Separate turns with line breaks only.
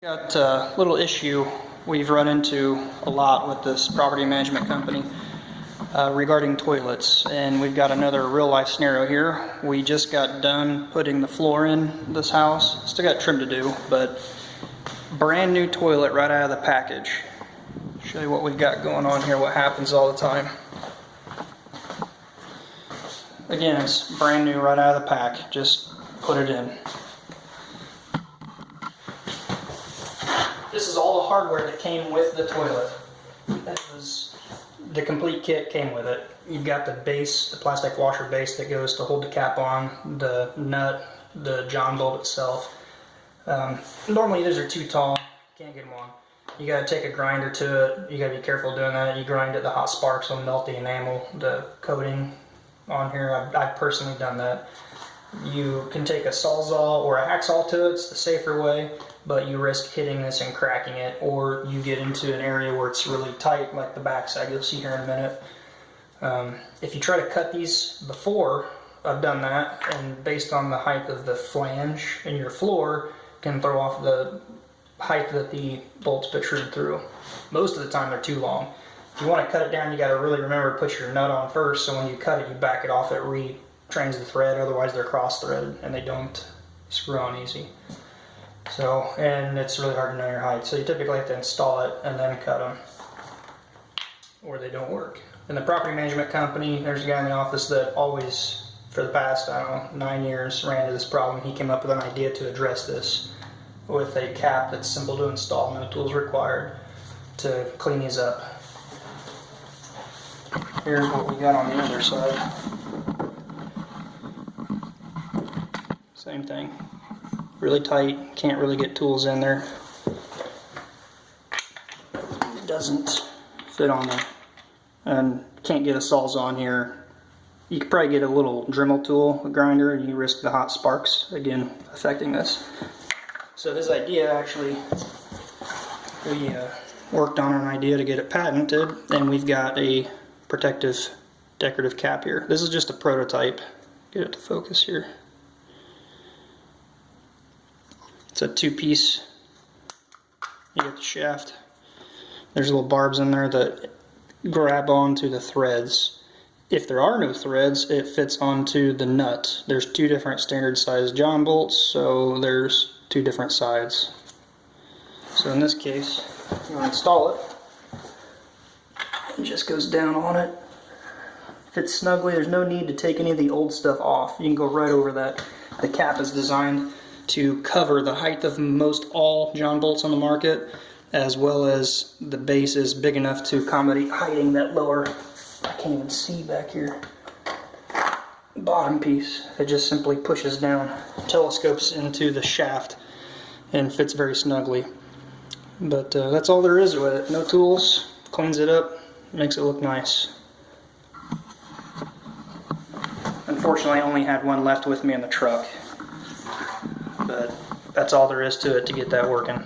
Got a little issue we've run into a lot with this property management company regarding toilets, and we've got another real life scenario here. We just got done putting the floor in this house. Still got trim to do, but brand new toilet right out of the package. Show you what we've got going on here, what happens all the time. Again, it's brand new right out of the pack, just put it in. This is all the hardware that came with the toilet. That was the complete kit came with it. You've got the base, the plastic washer base that goes to hold the cap on, the nut, the john bolt itself. Normally these are too tall, can't get them on. You gotta take a grinder to it. You gotta be careful doing that. You grind it, the hot sparks will melt the enamel, the coating on here. I've personally done that. You can take a sawzall or a hacksaw to it, it's the safer way, but you risk hitting this and cracking it, or you get into an area where it's really tight, like the backside you'll see here in a minute. If you try to cut these before, I've done that, and based on the height of the flange in your floor, can throw off the height that the bolts protrude through. Most of the time they're too long. If you want to cut it down, you got to really remember to put your nut on first, so when you cut it, you back it off, it retrains the thread, otherwise they're cross-threaded and they don't screw on easy. So, and it's really hard to know your height, so you typically have to install it and then cut them, or they don't work. In the property management company, there's a guy in the office that always, for the past, I don't know, 9 years, ran into this problem. He came up with an idea to address this with a cap that's simple to install, no tools required, to clean these up. Here's what we got on the other side. Same thing. Really tight, can't really get tools in there. It doesn't fit on there. And can't get a sawzall on here. You could probably get a little Dremel tool, a grinder, and you risk the hot sparks, again, affecting this. So this idea, actually, we worked on an idea to get it patented, and we've got a protective decorative cap here. This is just a prototype. Get it to focus here. It's a two-piece. You get the shaft. There's little barbs in there that grab onto the threads. If there are no threads, it fits onto the nut. There's two different standard size john bolts, so there's two different sides. So in this case, you want to install it. It just goes down on it. Fits snugly. There's no need to take any of the old stuff off. You can go right over that. The cap is designed to cover the height of most all john bolts on the market, as well as the base is big enough to accommodate hiding that lower, I can't even see back here, bottom piece. It just simply pushes down, telescopes into the shaft, and fits very snugly. But that's all there is with it. No tools, cleans it up, makes it look nice. Unfortunately, I only had one left with me in the truck, but that's all there is to it to get that working.